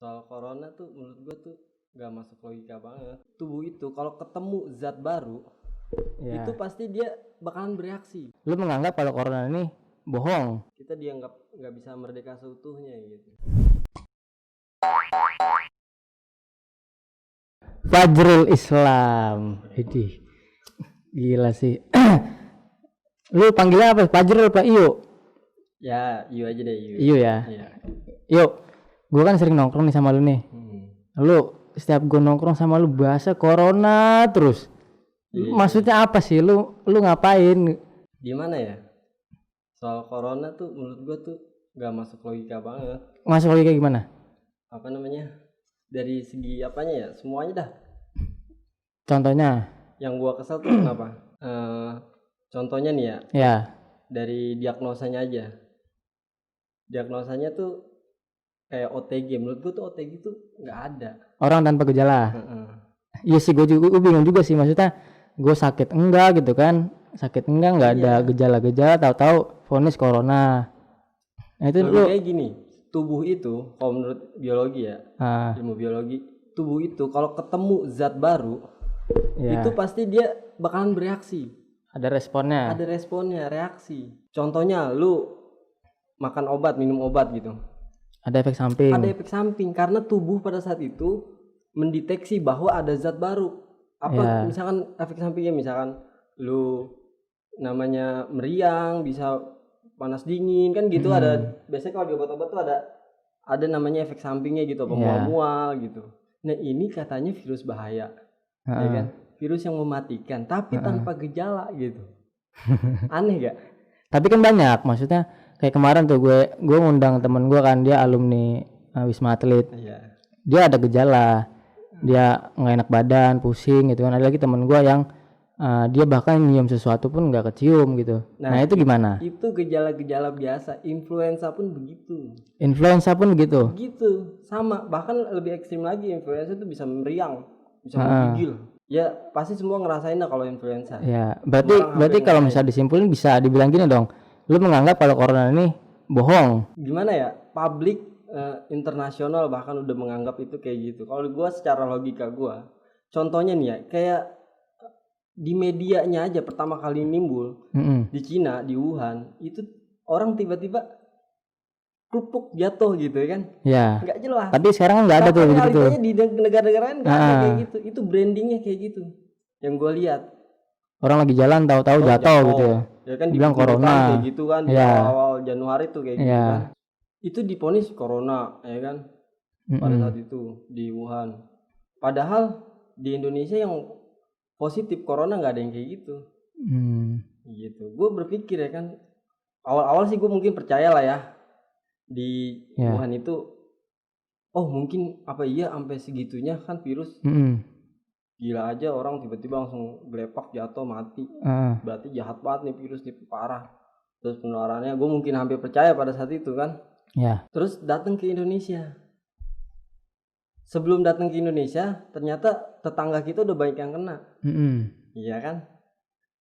Soal corona tuh menurut gue tuh gak masuk logika banget. Tubuh itu kalau ketemu zat baru Ya. itu pasti dia bakalan bereaksi. Lu menganggap kalau corona ini bohong. Kita dianggap nggak bisa merdeka seutuhnya gitu. Fajrul Islam. Idih. Gila sih. Lu panggilnya apa? Fajrul apa Iyo? Ya, iyo aja deh iyo. Iyo ya. Iya. Yuk. Gua kan sering nongkrong nih sama lu nih. Lu setiap gua nongkrong sama lu bahasa corona terus. Iya. Maksudnya apa sih? Lu ngapain? Gimana ya? Soal corona tuh menurut gue tuh gak masuk logika banget. Masuk logika gimana? Apa namanya? Dari segi apanya ya? Semuanya dah. Contohnya? Yang gua kesel tuh kenapa? Contohnya nih ya. Ya. Dari diagnosanya aja. Diagnosanya tuh kayak OTG. Menurut gue tuh OTG tuh nggak ada. Orang tanpa gejala. Iya sih, gue bingung juga sih, maksudnya gue sakit enggak gitu kan, sakit enggak nggak ada gejala-gejala, tahu-tahu vonis corona. Nah itu lu kayak gini, tubuh itu kalau menurut biologi ya, ilmu biologi, tubuh itu kalau ketemu zat baru itu pasti dia bakalan bereaksi. Ada responnya. Ada responnya, reaksi. Contohnya lu makan obat, minum obat gitu. Ada efek samping. Ada efek samping karena tubuh pada saat itu mendeteksi bahwa ada zat baru. Apa misalkan efek sampingnya, misalkan lu namanya meriang, bisa panas dingin kan gitu. Ada biasanya kalau di obat-obat tuh ada namanya efek sampingnya gitu, mual-mual gitu. Nah ini katanya virus bahaya, ya kan? Virus yang mematikan tapi tanpa gejala gitu. Aneh gak? Tapi kan banyak, maksudnya kayak kemarin tuh gue ngundang temen gue kan, dia alumni Wisma Atlet. Dia ada gejala, dia nggak enak badan, pusing gitu kan. Ada lagi temen gue yang dia bahkan nyium sesuatu pun nggak kecium gitu. Nah itu gimana? Itu gejala-gejala biasa. Influenza pun begitu. Influenza pun begitu? Begitu, sama. Bahkan lebih ekstrim lagi, influenza itu bisa meriang, bisa menggigil. Ya pasti semua ngerasain lah kalau influenza. Ya berarti kalau misalnya disimpulin bisa dibilang gini dong, lu menganggap kalau corona ini bohong. Gimana ya, publik internasional bahkan udah menganggap itu kayak gitu. Kalau gue secara logika gue, contohnya nih ya, kayak di medianya aja pertama kali nimbul di Cina, di Wuhan, itu orang tiba-tiba kerupuk jatuh gitu ya kan? Ya. Nggak jelas. Tapi sekarang kan nggak ada tuh gitu. Di negara-negara lain nggak ada kayak gitu. Itu brandingnya kayak gitu. Yang gue lihat. Orang lagi jalan tahu-tahu jatuh gitu ya. Ya kan bilang corona kayak gitu kan di awal Januari tuh kayak gitu kan. Itu diponis corona ya kan. Pada saat itu di Wuhan. Padahal di Indonesia yang positif corona nggak ada yang kayak gitu. Gitu. Gue berpikir ya kan, awal-awal sih gue mungkin percaya lah ya di Wuhan itu, oh mungkin apa iya sampai segitunya kan virus. Gila aja orang tiba-tiba langsung gelepak jatuh mati. Berarti jahat banget nih virus, nih parah. Terus penularannya gue mungkin hampir percaya pada saat itu kan. Terus datang ke Indonesia. Sebelum datang ke Indonesia ternyata tetangga kita udah banyak yang kena. Iya kan?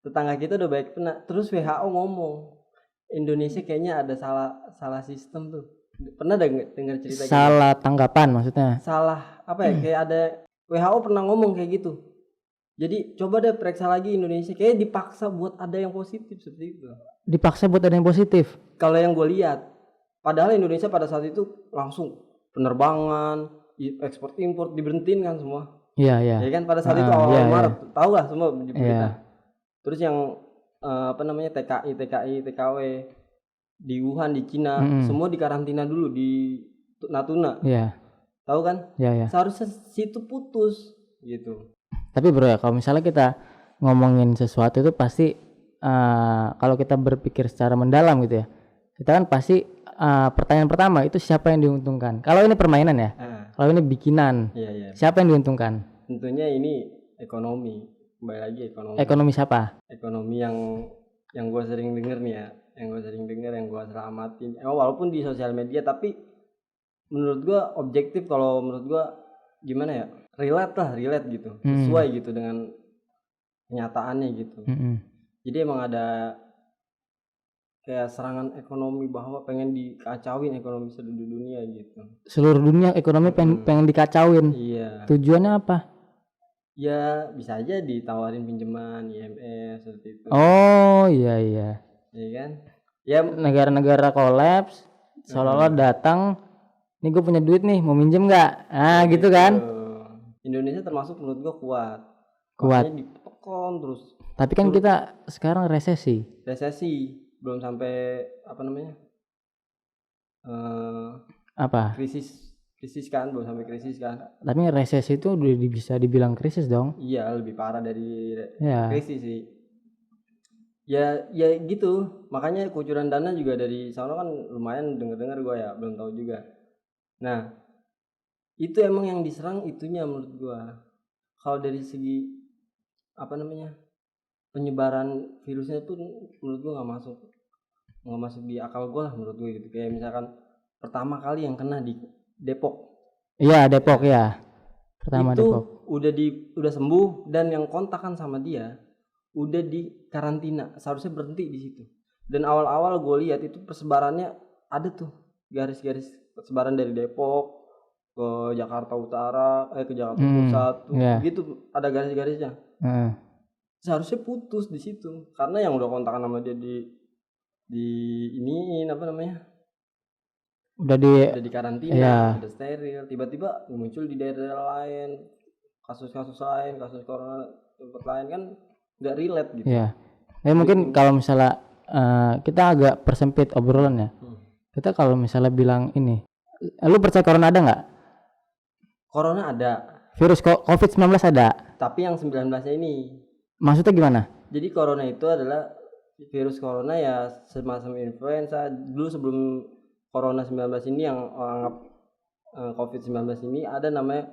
Tetangga kita udah banyak kena. Terus WHO ngomong Indonesia kayaknya ada salah sistem tuh. Pernah dengar cerita salah gitu? Tanggapan maksudnya? Salah apa ya? Kayak ada WHO pernah ngomong kayak gitu. Jadi coba deh periksa lagi Indonesia. Kayaknya dipaksa buat ada yang positif seperti itu. Dipaksa buat ada yang positif? Kalau yang gue lihat. Padahal Indonesia pada saat itu langsung penerbangan, ekspor impor diberhentiin kan semua. Iya. Ya kan pada saat itu awal Maret. Tahu lah semua di berita. Terus yang apa namanya TKI, TKW di Wuhan di Cina semua dikarantina dulu di Natuna. Tahu kan? Seharusnya situ putus gitu. Tapi bro ya, kalau misalnya kita ngomongin sesuatu itu pasti kalau kita berpikir secara mendalam gitu ya, kita kan pasti pertanyaan pertama itu siapa yang diuntungkan. Kalau ini permainan ya, kalau ini bikinan, siapa yang diuntungkan? Tentunya ini ekonomi. Kembali lagi ekonomi. Ekonomi siapa? Ekonomi yang gue sering denger nih ya, yang gue selamatin. Walaupun di sosial media, tapi menurut gue objektif. Kalau menurut gue gimana ya, relate gitu, sesuai gitu dengan kenyataannya gitu. Jadi emang ada kayak serangan ekonomi bahwa pengen dikacauin ekonomi seluruh dunia gitu. Seluruh dunia ekonomi pengen dikacauin. Iya. Tujuannya apa? Ya bisa aja ditawarin pinjaman IMF seperti itu. Oh iya. Iya kan? Ya negara-negara kolaps seolah-olah datang, nih gue punya duit nih, mau minjem nggak? Ah gitu kan? Indonesia termasuk menurut gue kuat. Makanya ditekan terus. Tapi kan kita sekarang resesi. Belum sampai apa namanya? Krisis kan, belum sampai krisis kan. Tapi resesi itu udah bisa dibilang krisis dong. Iya, lebih parah dari krisis sih. Ya gitu. Makanya kucuran dana juga dari sana kan lumayan, dengar gue ya, belum tahu juga. Nah, itu emang yang diserang itunya menurut gue. Kalau dari segi apa namanya? Penyebaran virusnya tuh menurut gue nggak masuk di akal gue lah menurut gue gitu. Kayak misalkan pertama kali yang kena di Depok. Iya, Depok ya. Pertama itu Depok. Udah sembuh dan yang kontakan sama dia udah di karantina, seharusnya berhenti di situ. Dan awal-awal gue lihat itu persebarannya ada tuh garis-garis persebaran dari Depok ke Jakarta Utara, ke Jakarta Pusat tuh, begitu ada garis-garisnya. Seharusnya putus di situ karena yang udah kontakan sama dia di ini apa namanya? Udah di karantina, udah steril, tiba-tiba muncul di daerah lain kasus corona tempat lain kan nggak relate gitu. Iya. Mungkin kalau misalnya kita agak persempit obrolan ya. Kita kalau misalnya bilang ini, lu percaya corona ada nggak? Corona ada. Virus COVID-19 ada. Tapi yang 19-nya ini. Maksudnya gimana? Jadi corona itu adalah virus corona ya semacam influenza. Dulu sebelum Corona 19 ini yang anggap COVID-19 ini ada namanya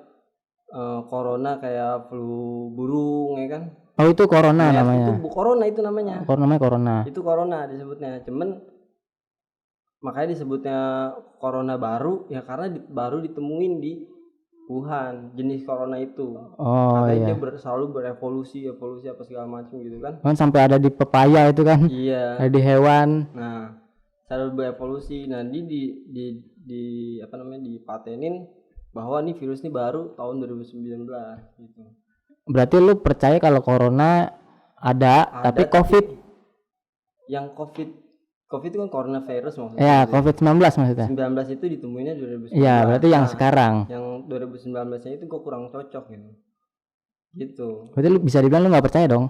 corona kayak flu burung ya kan. Oh itu corona namanya. Itu corona itu namanya. Corona. Itu corona disebutnya. Cuman makanya disebutnya corona baru ya karena baru ditemuin di Wuhan jenis corona itu. Katanya dia selalu berevolusi apa segala macam gitu kan. Kan sampai ada di pepaya itu kan. Iya. Ada di hewan. Nah, selalu berevolusi. Nah, di apa namanya dipatenin bahwa nih virus ini baru tahun 2019 gitu. Berarti lu percaya kalau corona ada tapi COVID yang COVID itu kan coronavirus maksudnya. Ya, COVID-19 maksudnya. 19 itu ditemuinnya 2019. Iya, berarti yang sekarang. Yang 2019-nya itu kok kurang cocok gitu. Gitu. Berarti lu bisa dibilang lu enggak percaya dong.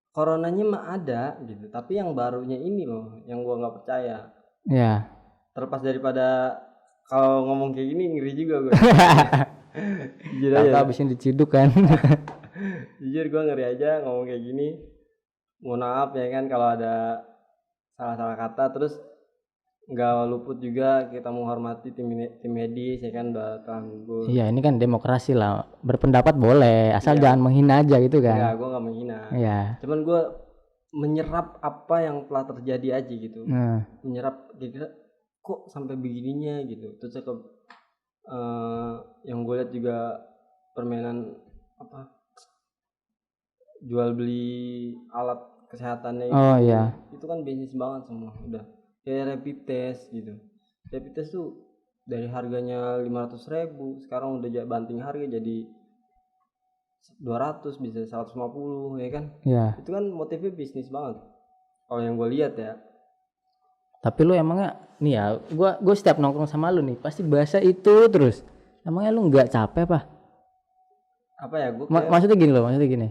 Coronanya mah ada gitu, tapi yang barunya ini loh yang gua nggak percaya. Iya. Terlepas daripada kalau ngomong kayak gini ngeri juga gua. Jujur aja habisin diciduk kan. Jujur gua ngeri aja ngomong kayak gini. Mohon maaf ya kan kalau ada salah-salah kata, terus nggak luput juga kita menghormati tim medis ya kan udah tangguh. Iya ini kan demokrasi lah, berpendapat boleh asal jangan menghina aja gitu kan. Enggak, gue nggak menghina. Iya. Cuman gue menyerap apa yang telah terjadi aja gitu. Menyerap kira-kira kok sampai begininya gitu. Terus yang gue lihat juga permainan apa jual beli alat kesehatannya itu. Oh iya. Itu kan bisnis banget semua udah. Kayak rapid test gitu. Rapid test tuh dari harganya 500.000 sekarang udah banting harga jadi 200 bisa 150 ya kan. Iya. Itu kan motifnya bisnis banget. Kalau yang gue lihat ya. Tapi lu emangnya nih ya, gue setiap nongkrong sama lu nih pasti bahasa itu terus. Emangnya lu nggak capek apa? Apa ya gue? Maksudnya gini.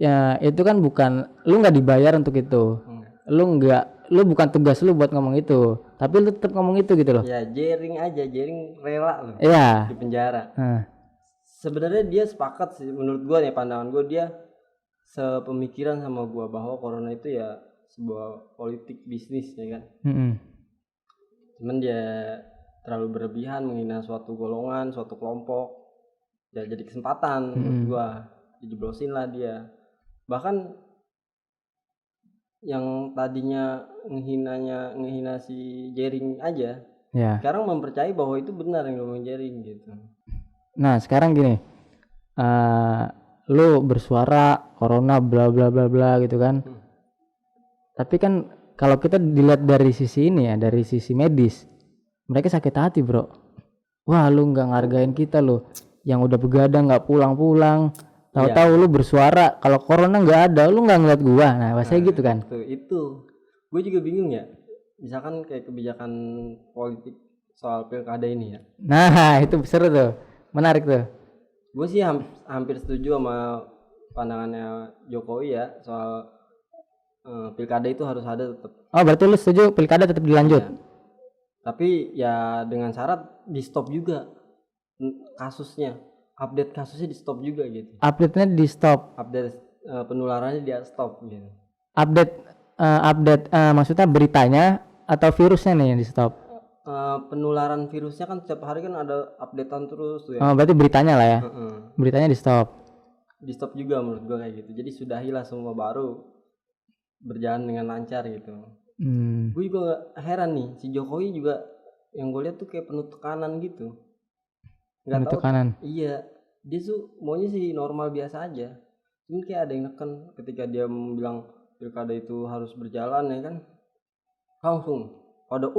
Ya itu kan bukan lu nggak dibayar untuk itu. Lu bukan tugas lu buat ngomong itu, tapi lu tetap ngomong itu gitu loh. Ya jaring rela loh. Iya. Di penjara. Sebenarnya dia sepakat sih menurut gua nih, pandangan gua dia sepemikiran sama gua bahwa corona itu ya sebuah politik bisnis ya kan. Cuman dia terlalu berlebihan menghina suatu golongan, suatu kelompok. Ya jadi kesempatan menurut gua dijeblosin lah dia. Bahkan yang tadinya ngehina si Jering aja, sekarang mempercayai bahwa itu benar yang ngomong Jering gitu. Nah sekarang gini, lu bersuara corona bla bla bla bla gitu kan, tapi kan kalau kita dilihat dari sisi ini ya, dari sisi medis, mereka sakit hati bro. Wah lu nggak ngargain kita lo, yang udah begadang nggak pulang-pulang, tahu-tahu lu bersuara kalau corona nggak ada, lu nggak ngeliat gua. Nah bahasanya gitu kan. Itu gue juga bingung ya, misalkan kayak kebijakan politik soal pilkada ini ya. Nah itu seru tuh, menarik tuh. Gue sih hampir setuju sama pandangannya Jokowi ya soal pilkada itu harus ada tetap. Oh berarti lu setuju pilkada tetap dilanjut? Ya. Tapi ya dengan syarat di stop juga kasusnya, update kasusnya di stop juga gitu. Update-nya di stop. Update penularannya dia stop gitu. Update maksudnya beritanya atau virusnya nih yang di stop? Penularan virusnya kan setiap hari kan ada updatean terus tuh ya. Oh berarti beritanya lah ya. Beritanya di stop. Di stop juga menurut gue kayak gitu. Jadi sudahilah semua, baru berjalan dengan lancar gitu. Gue juga heran nih, si Jokowi juga yang gue lihat tuh kayak penuh tekanan gitu. Penuh tekanan. Iya, dia tuh maunya sih normal biasa aja. Mungkin kayak ada yang neken ketika dia bilang pilkada itu harus berjalan ya kan. Langsung pada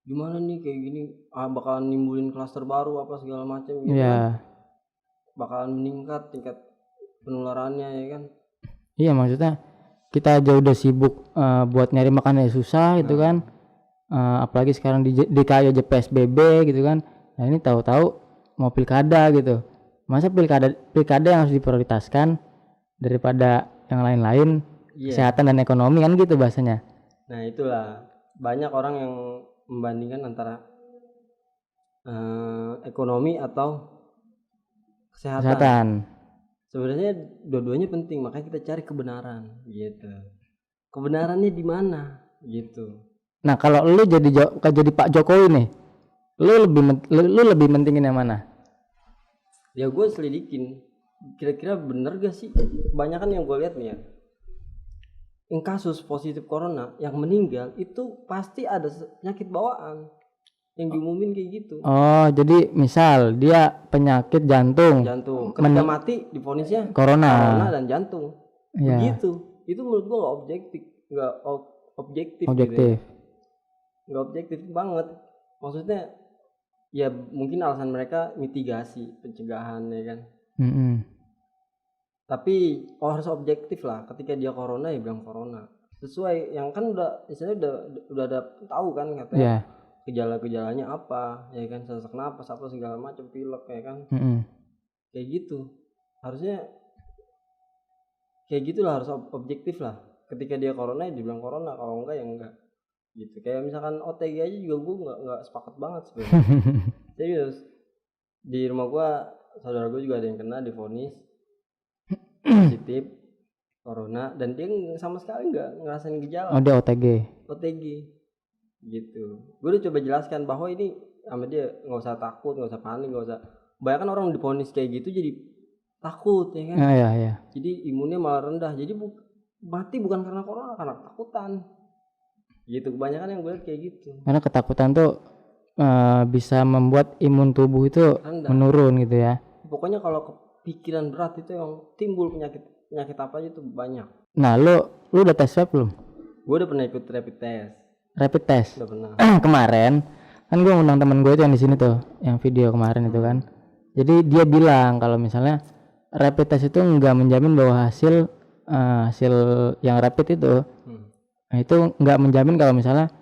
gimana nih kayak gini, bakalan nimbulin klaster baru apa segala macam gitu kan. Bakalan meningkat tingkat penularannya ya kan. Iya maksudnya kita aja udah sibuk buat nyari makan ya susah gitu kan, apalagi sekarang di DKI aja PSBB gitu kan. Nah ini tahu-tahu mau pilkada gitu, masa pilkada yang harus diprioritaskan daripada yang lain-lain, kesehatan dan ekonomi kan gitu bahasanya. Nah itulah banyak orang yang membandingkan antara ekonomi atau kesehatan. Sebenarnya dua-duanya penting, makanya kita cari kebenaran gitu. Kebenarannya di mana gitu. Nah kalau lu jadi Pak Jokowi nih, lu lebih mentingin yang mana? Ya gue selidikin, kira-kira bener gak sih? Kebanyakan yang gue lihat nih ya, yang kasus positif corona yang meninggal itu pasti ada penyakit bawaan yang diumumin kayak gitu. Oh jadi misal dia penyakit jantung ketika mati divonisnya corona dan jantung. Begitu. Itu menurut gua nggak objektif gitu ya. Nggak objektif banget. Maksudnya ya mungkin alasan mereka mitigasi, pencegahan ya kan. Tapi harus objektif lah, ketika dia corona ya bilang corona sesuai yang kan udah istilahnya udah ada tahu kan katanya. Gejala-gejalanya apa ya kan, sesak napas apa segala macam, pilek ya kan. Kayak gitu harusnya, kayak gitulah, harus objektif lah. Ketika dia corona ya dibilang corona, kalau enggak ya enggak gitu. Kayak misalkan OTG aja juga gue nggak sepakat banget sebenarnya. Serius, di rumah gue saudara gue juga ada yang kena, divonis positif corona dan dia sama sekali nggak ngerasain gejala. Dia OTG gitu. Gue udah coba jelaskan bahwa ini sama dia nggak usah takut, nggak usah panik, nggak usah. Banyak kan orang divonis kayak gitu jadi takut ya kan. Jadi imunnya malah rendah, jadi mati bukan karena corona, karena ketakutan gitu. Kebanyakan yang gue lihat kayak gitu, karena ketakutan tuh bisa membuat imun tubuh itu rendah, menurun gitu ya. Pokoknya kalau kepikiran berat itu yang timbul penyakit apa aja tuh banyak. Nah lu udah tes swab belum? Gue udah pernah ikut rapid test. Udah pernah. Kemarin kan gue ngundang temen gue itu yang di sini tuh, yang video kemarin itu kan. Jadi dia bilang kalau misalnya rapid test itu nggak menjamin bahwa hasil yang rapid itu, nah itu nggak menjamin kalau misalnya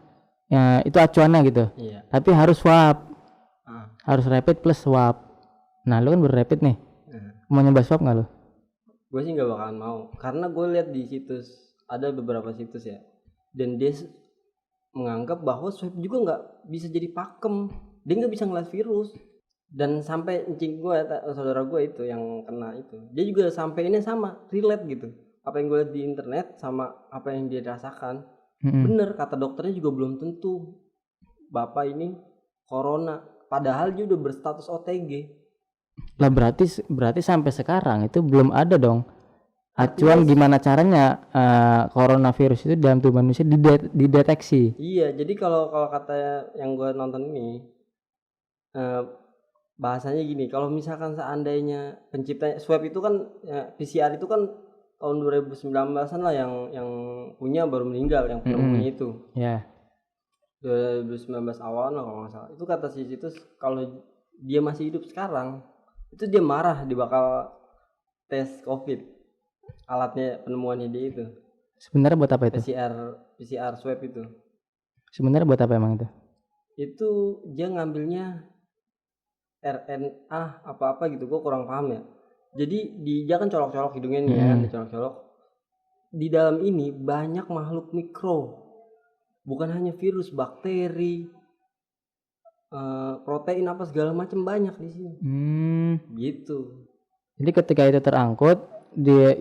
ya, itu acuannya gitu. Tapi harus swab, harus rapid plus swab. Nah lu kan berrapid nih, mau nyoba swab nggak lu? Gue sih nggak bakalan mau, karena gue lihat di situs, ada beberapa situs ya, dan dia menganggap bahwa swab juga nggak bisa jadi pakem, dia nggak bisa ngeliat virus. Dan sampai encing gue, saudara gue itu yang kena itu, dia juga sampai ini sama relate gitu, apa yang gue lihat di internet sama apa yang dia rasakan. Bener kata dokternya juga belum tentu bapak ini corona, padahal dia udah berstatus OTG lah. Berarti sampai sekarang itu belum ada dong acuan gimana caranya coronavirus itu dalam tubuh manusia dideteksi. Iya, jadi kalau kata yang gue nonton ini, bahasanya gini, kalau misalkan seandainya pencipta swab itu kan PCR itu kan tahun 2019-an lah yang punya baru meninggal, yang penemunya itu. Ya. 2019 awal lah kalau nggak salah. Itu kata si situs kalau dia masih hidup sekarang, itu dia marah bakal tes COVID. Alatnya penemuannya dia itu. Sebenarnya buat apa itu? PCR swab itu. Sebenarnya buat apa emang itu? Itu dia ngambilnya RNA apa-apa gitu, gue kurang paham ya. Jadi dia kan colok-colok hidungnya nih ya kan, dicolok-colok. Di dalam ini banyak makhluk mikro, bukan hanya virus, bakteri, protein apa segala macam banyak di sini. Gitu. Jadi ketika itu terangkut,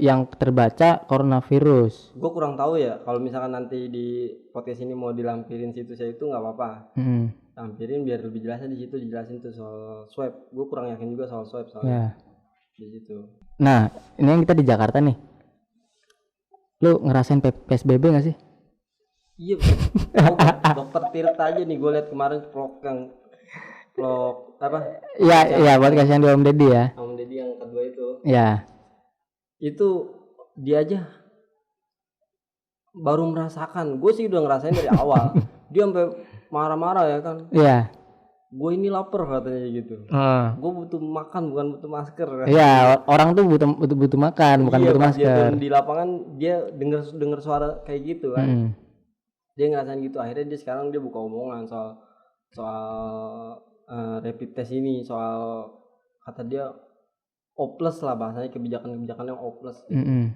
yang terbaca coronavirus. Gue kurang tahu ya, kalau misalkan nanti di podcast ini mau dilampirin situsnya itu nggak apa-apa. Lampirin biar lebih jelasnya di situ dijelasin tuh soal swab. Gue kurang yakin juga soal swab soalnya. Di situ. Nah, ini yang kita di Jakarta nih. Lu ngerasain PSBB nggak sih? Iya, dokter Tirta aja nih gue lihat kemarin vlog apa? Iya, buat kasihan di Om Deddy ya. Om Deddy yang kedua itu. Iya. Itu dia aja baru merasakan. Gue sih udah ngerasain dari awal. Dia sampai marah-marah ya kan. Iya. Gue ini lapar katanya gitu. Gue butuh makan bukan butuh masker. Iya, orang tuh butuh makan bukan butuh masker. Dia di lapangan dia denger suara kayak gitu kan. Dia ngerasain gitu, akhirnya dia sekarang dia buka omongan soal rapid test ini, soal kata dia oples lah bahasanya, kebijakan yang oples gitu.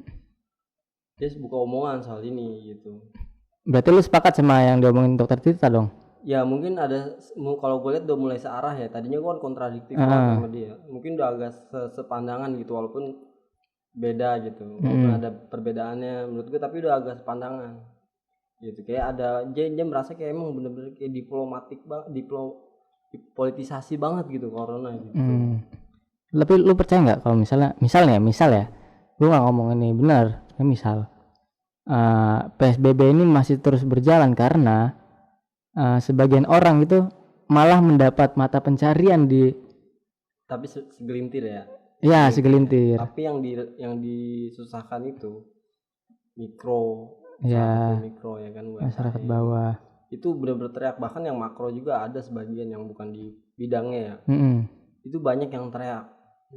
Dia buka omongan soal ini gitu. Berarti lu sepakat sama yang diomongin dokter Tirta dong? Ya mungkin ada, kalau gue lihat udah mulai searah ya. Tadinya gue kan kontradiktif banget sama dia. Mungkin udah agak sepandangan gitu walaupun beda gitu. Walaupun ada perbedaannya menurut gue, tapi udah agak sepandangan. Gitu kayak ada dia merasa kayak emang bener-bener kayak diplomatik banget, politisasi banget gitu corona gitu. Tapi lu percaya nggak kalau misal ya lu nggak ngomong ini benar ya, misal PSBB ini masih terus berjalan karena sebagian orang itu malah mendapat mata pencarian tapi segelintir ya. Ya segelintir. Tapi yang disusahkan itu mikro ya kan, masyarakat bawah itu benar-benar teriak. Bahkan yang makro juga ada sebagian yang bukan di bidangnya ya. Itu banyak yang teriak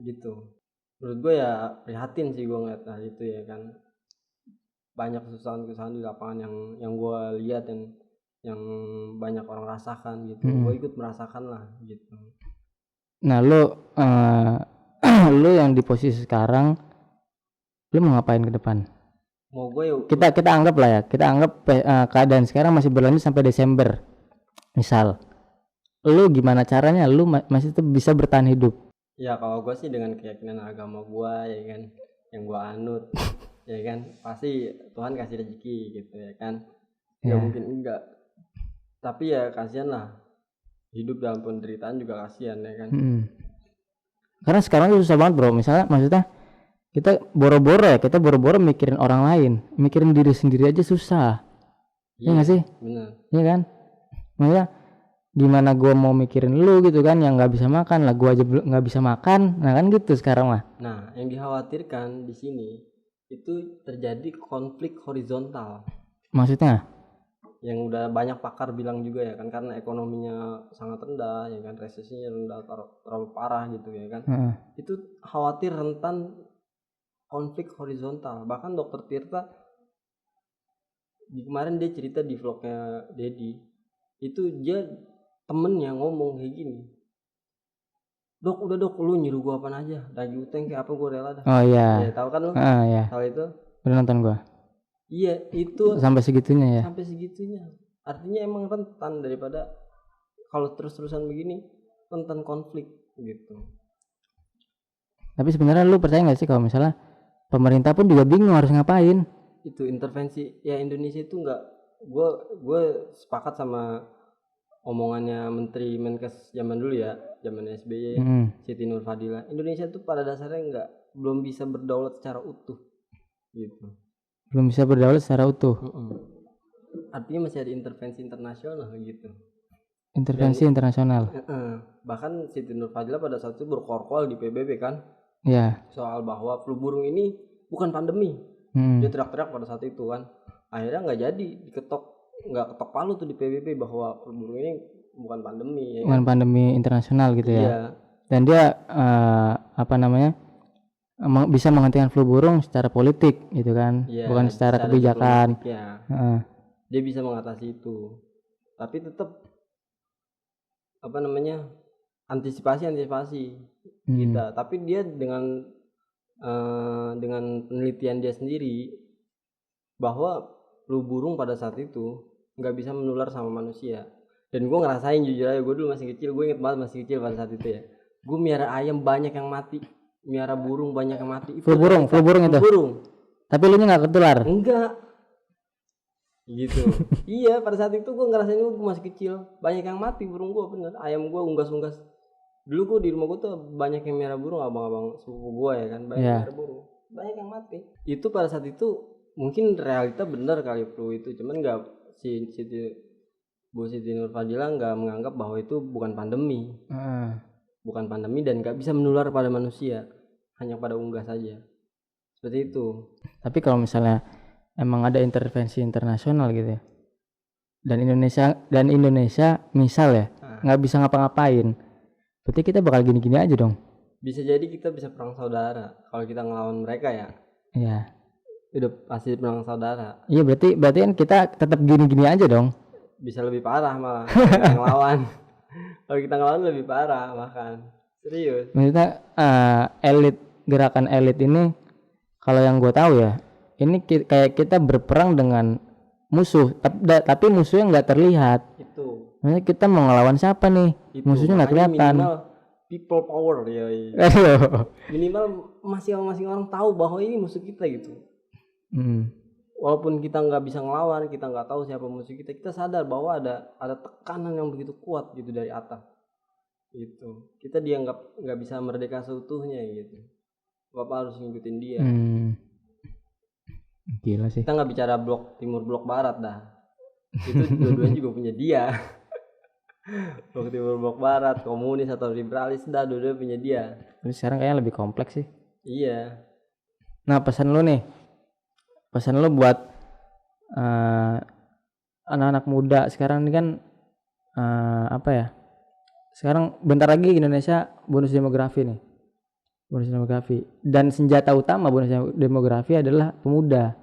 gitu. Menurut gue ya prihatin sih gue ngeliat hal itu ya kan. Banyak kesusahan di lapangan yang gue lihat dan yang banyak orang rasakan gitu. Gue ikut merasakan lah gitu. Nah lu yang di posisi sekarang, lu mau ngapain ke depan? Mau gue yuk, kita anggap lah ya, keadaan sekarang masih berlanjut sampai Desember misal. Lu gimana caranya lu masih tuh bisa bertahan hidup? Ya kalau gue sih dengan keyakinan agama gue ya kan, yang gue anut ya kan, pasti Tuhan kasih rezeki gitu ya kan. Ya mungkin enggak, tapi ya kasihan lah, hidup dalam penderitaan juga kasihan ya kan. Karena sekarang itu susah banget bro. Maksudnya kita boro-boro mikirin orang lain, mikirin diri sendiri aja susah. Iya nggak sih? Benar. Iya kan? Maksudnya gimana gue mau mikirin lu gitu kan, yang nggak bisa makan lah, gue aja nggak bisa makan. Nah kan gitu sekarang mah. Nah yang dikhawatirkan di sini itu terjadi konflik horizontal. Maksudnya? Yang udah banyak pakar bilang juga ya kan, karena ekonominya sangat rendah ya kan, resesinya rendah, terlalu parah gitu ya kan. Itu khawatir rentan konflik horizontal. Bahkan dokter Tirta kemarin dia cerita di vlognya Deddy, itu dia temennya ngomong kayak gini, dok udah dok lu nyuruh gua apaan aja, lagi utang kayak apa gua rela dah. Oh iya. Ya tahu kan lu? Iya. Hal itu udah nonton gua. Iya itu sampai segitunya ya. Sampai segitunya. Artinya emang rentan daripada kalau terus-terusan begini, rentan konflik gitu. Tapi sebenarnya lu percaya nggak sih kalau misalnya pemerintah pun juga bingung harus ngapain? Itu intervensi ya Indonesia itu nggak, gue sepakat sama omongannya Menteri Menkes zaman dulu ya, zaman SBY, Siti Nurfadila. Indonesia tuh pada dasarnya belum bisa berdaulat secara utuh gitu. Belum bisa berdaulat secara utuh. Artinya masih ada intervensi internasional gitu. Intervensi internasional. Bahkan Siti Nurfadila pada saat itu berkorkol di PBB kan. Iya. Soal bahwa flu burung ini bukan pandemi. Dia teriak-teriak pada saat itu kan. Akhirnya nggak jadi nggak ketok palu tuh di PBB bahwa flu burung ini bukan pandemi. Bukan kan? Pandemi internasional gitu ya. Iya. Dan dia bisa menghentikan flu burung secara politik gitu kan, bukan secara kebijakan. Dia bisa mengatasi itu. Tapi tetap antisipasi kita. Tapi dia dengan penelitian dia sendiri bahwa flu burung pada saat itu nggak bisa menular sama manusia. Dan gue ngerasain, jujur aja, gue dulu masih kecil, gue inget banget masih kecil pada saat itu ya, gue miara ayam banyak yang mati, miara burung banyak yang mati. Flu burung itu. Tapi lu nya nggak ketular? Enggak. Gitu. Iya, pada saat itu gue ngerasain, gue masih kecil, banyak yang mati burung gue, bener. Ayam gue unggas-unggas. Dulu gue di rumah gue tuh banyak yang miara burung, abang-abang sepupu gue ya kan, banyak yang miara burung, banyak yang mati. Itu pada saat itu mungkin realita bener kali flu itu, cuman nggak Bu Siti Nurfadila nggak menganggap bahwa itu bukan pandemi. Bukan pandemi dan nggak bisa menular pada manusia, hanya pada unggas saja. Seperti itu. Tapi kalau misalnya emang ada intervensi internasional gitu ya, dan Indonesia misal ya nggak bisa ngapa-ngapain, berarti kita bakal gini-gini aja dong. Bisa jadi kita bisa perang saudara kalau kita ngelawan mereka ya. Iya. Udah pasti perang saudara. Iya, berarti kan kita tetap gini-gini aja dong. Bisa lebih parah malah kita ngelawan. Kalau kita ngelawan lebih parah bahkan. Serius. Maksudnya gerakan elit ini, kalau yang gue tahu ya, ini kayak kita berperang dengan musuh, tapi musuhnya nggak terlihat. Itu. Maksudnya kita mau ngelawan siapa nih? Itu. Musuhnya nggak kelihatan. Minimal people power ya. Minimal masing-masing orang tahu bahwa ini musuh kita gitu. Walaupun kita nggak bisa ngelawan, kita nggak tahu siapa musuh kita, kita sadar bahwa ada tekanan yang begitu kuat gitu dari atas. Gitu. Kita dianggap nggak bisa merdeka seutuhnya gitu. Bapak harus ngikutin dia. Gila sih. Kita nggak bicara blok timur, blok barat dah. Itu dua-duanya juga punya dia. Blok timur, blok barat, komunis atau liberalis, dah dua-duanya punya dia. Tapi sekarang kayaknya lebih kompleks sih. Iya. Nah, pesan lu buat anak-anak muda sekarang ini kan sekarang bentar lagi Indonesia bonus demografi nih. Bonus demografi. Dan senjata utama bonus demografi adalah pemuda.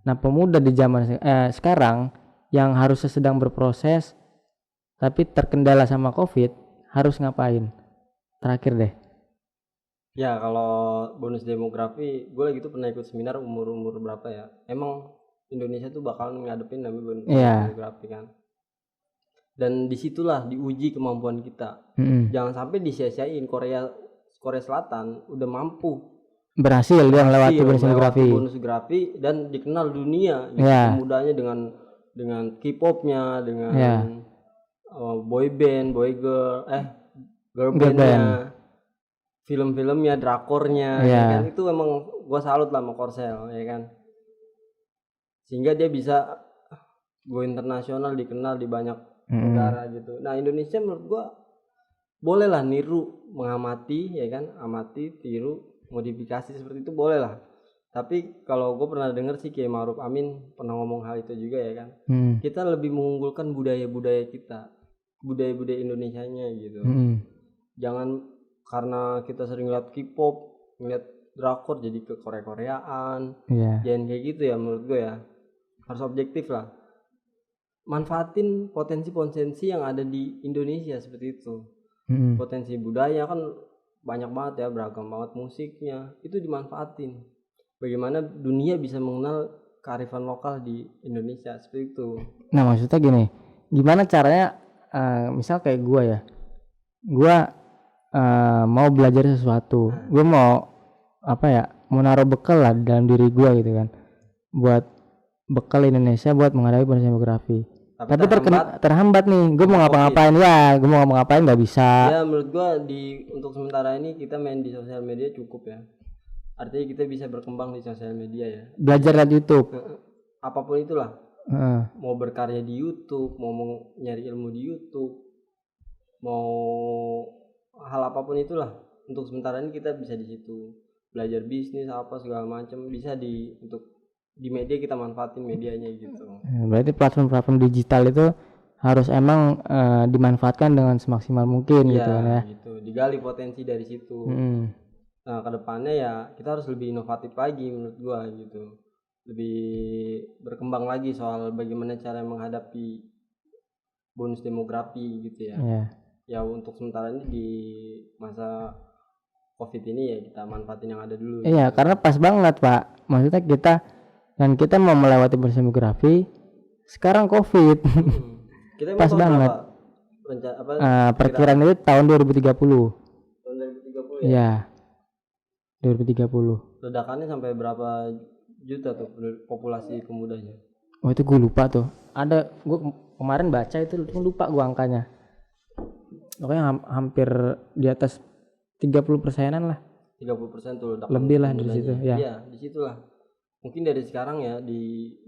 Nah, pemuda di zaman sekarang yang harusnya sedang berproses tapi terkendala sama Covid, harus ngapain? Terakhir deh. Ya, kalau bonus demografi, gue lagi tuh pernah ikut seminar umur berapa ya. Emang Indonesia tuh bakalan ngadepin namanya bonus demografi kan. Dan disitulah diuji kemampuan kita. Jangan sampai disia-siain. Korea Selatan udah mampu berhasil dia melewati bonus demografi dan dikenal dunia gitu. Pemudanya dengan K-popnya, dengan boy band, girl bandnya, film-filmnya, drakornya, ya kan. Itu emang gua salut lah sama Korsel, ya kan. Sehingga dia bisa go internasional, dikenal di banyak negara gitu. Nah, Indonesia menurut gua bolehlah niru, mengamati, ya kan, amati, tiru, modifikasi seperti itu boleh lah. Tapi kalau gue pernah dengar sih Kiai Ma'ruf Amin pernah ngomong hal itu juga ya kan. Kita lebih mengunggulkan budaya-budaya kita, budaya-budaya Indonesianya gitu. Jangan karena kita sering lihat K-pop, ngeliat drakor jadi ke Korea-Koreaan. Jangan kayak gitu ya menurut gue ya. Harus objektif lah. Manfaatin potensi-potensi yang ada di Indonesia seperti itu. Potensi budaya kan banyak banget ya, beragam banget musiknya, itu dimanfaatin. Bagaimana dunia bisa mengenal kearifan lokal di Indonesia seperti itu. Nah, maksudnya gini, gimana caranya misal kayak gue mau belajar sesuatu, gue mau mau naruh bekal lah dalam diri gue gitu kan, buat bekal Indonesia buat menghadapi bonus demografi. Tapi terhambat nih, gue mau ngapa-ngapain nggak bisa. Ya menurut gue untuk sementara ini kita main di sosial media cukup ya. Artinya kita bisa berkembang di sosial media ya. Belajar di YouTube. Apapun itulah. Mau berkarya di YouTube, mau nyari ilmu di YouTube, mau hal apapun itulah. Untuk sementara ini kita bisa di situ. belajar bisnis apa segala macam bisa untuk di media kita manfaatin medianya gitu. Berarti platform-platform digital itu harus emang dimanfaatkan dengan semaksimal mungkin gitu kan ya. Gitu. Digali potensi dari situ. Nah, kedepannya ya kita harus lebih inovatif lagi menurut gua gitu. Lebih berkembang lagi soal bagaimana cara menghadapi bonus demografi gitu ya. Ya untuk sementara ini di masa Covid ini ya kita manfaatin yang ada dulu. Iya, gitu. Karena pas banget Pak. Maksudnya kita mau melewati bonus demografi, sekarang Covid. Kita pas banget. Perkiraan itu tahun 2030. Tahun 2030 ya? Iya. 2030. Ledakannya sampai berapa juta tuh populasi pemudanya? Oh itu gue lupa tuh. Ada gue kemarin baca itu lupa gue angkanya. Pokoknya hampir di atas 30%-an lah. 30% tuh ledakan. Lebih lah dari situ ya. Iya, di situlah. Mungkin dari sekarang ya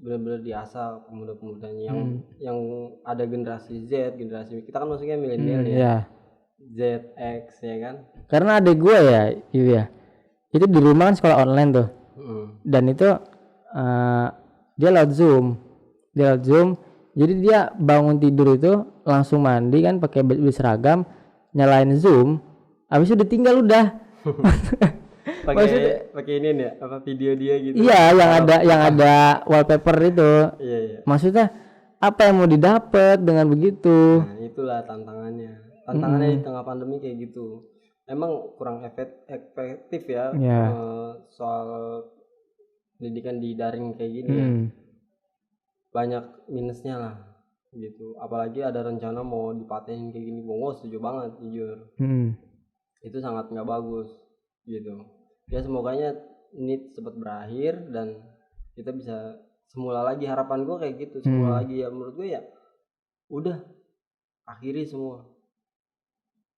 benar-benar diasah pemuda-pemudanya yang ada generasi Z, generasi kita kan maksudnya milenial ya. Z, X ya kan. Karena adek gue ya, itu di rumah kan sekolah online tuh. Dan itu dia lewat Zoom. Jadi dia bangun tidur itu langsung mandi kan pakai baju seragam, nyalain Zoom, habis itu ditinggal udah. pakai ini nih apa video dia gitu. Iya, yang ada wallpaper itu. Iya. Maksudnya apa yang mau didapat dengan begitu? Nah, itulah tantangannya. Tantangannya di tengah pandemi kayak gitu. Emang kurang efektif ya. Soal pendidikan di daring kayak gini ya. Banyak minusnya lah gitu. Apalagi ada rencana mau dipatenin kayak gini. Gue setuju banget jujur. Itu sangat nggak bagus gitu. Ya semoganya ini cepat berakhir dan kita bisa semula lagi. Harapan gue kayak gitu, semula lagi ya. Menurut gue ya udah akhiri semua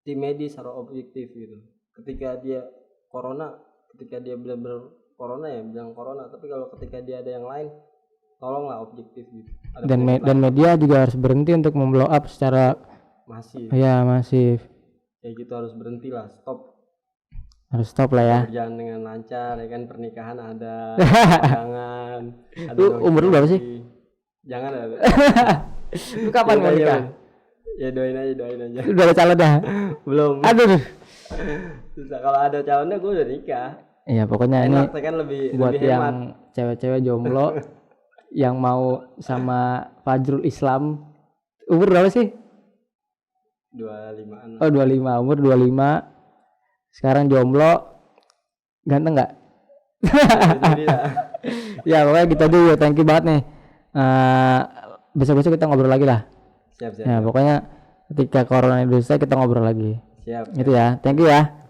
tim medis secara objektif gitu. Ketika dia benar-benar corona ya bilang corona, tapi kalau ketika dia ada yang lain tolonglah objektif gitu. Dan media juga harus berhenti untuk memblow up secara masif. Ya masif. Kayak gitu harus berhenti lah, harus stop lah ya. Berjalan dengan lancar ya kan, pernikahan ada, jangan. Lu umur lu berapa sih? Jangan ada. Lu kapan mau nikah? Ya doain aja. Udah ada calon dah? Belum. Aduh. Susah, kalau ada calonnya gue udah nikah. Iya pokoknya ini kan lebih buat lebih yang cewek-cewek jomblo yang mau sama Fajrul Islam. Umur berapa sih? 25an. Oh 25, umur 25. Sekarang jomblo, ganteng nggak? Ya pokoknya kita dulu, thank you banget nih. Besok-besok kita ngobrol lagi lah. Siap. Ya pokoknya ketika corona ini selesai kita ngobrol lagi. Siap. Gitu ya, thank you ya.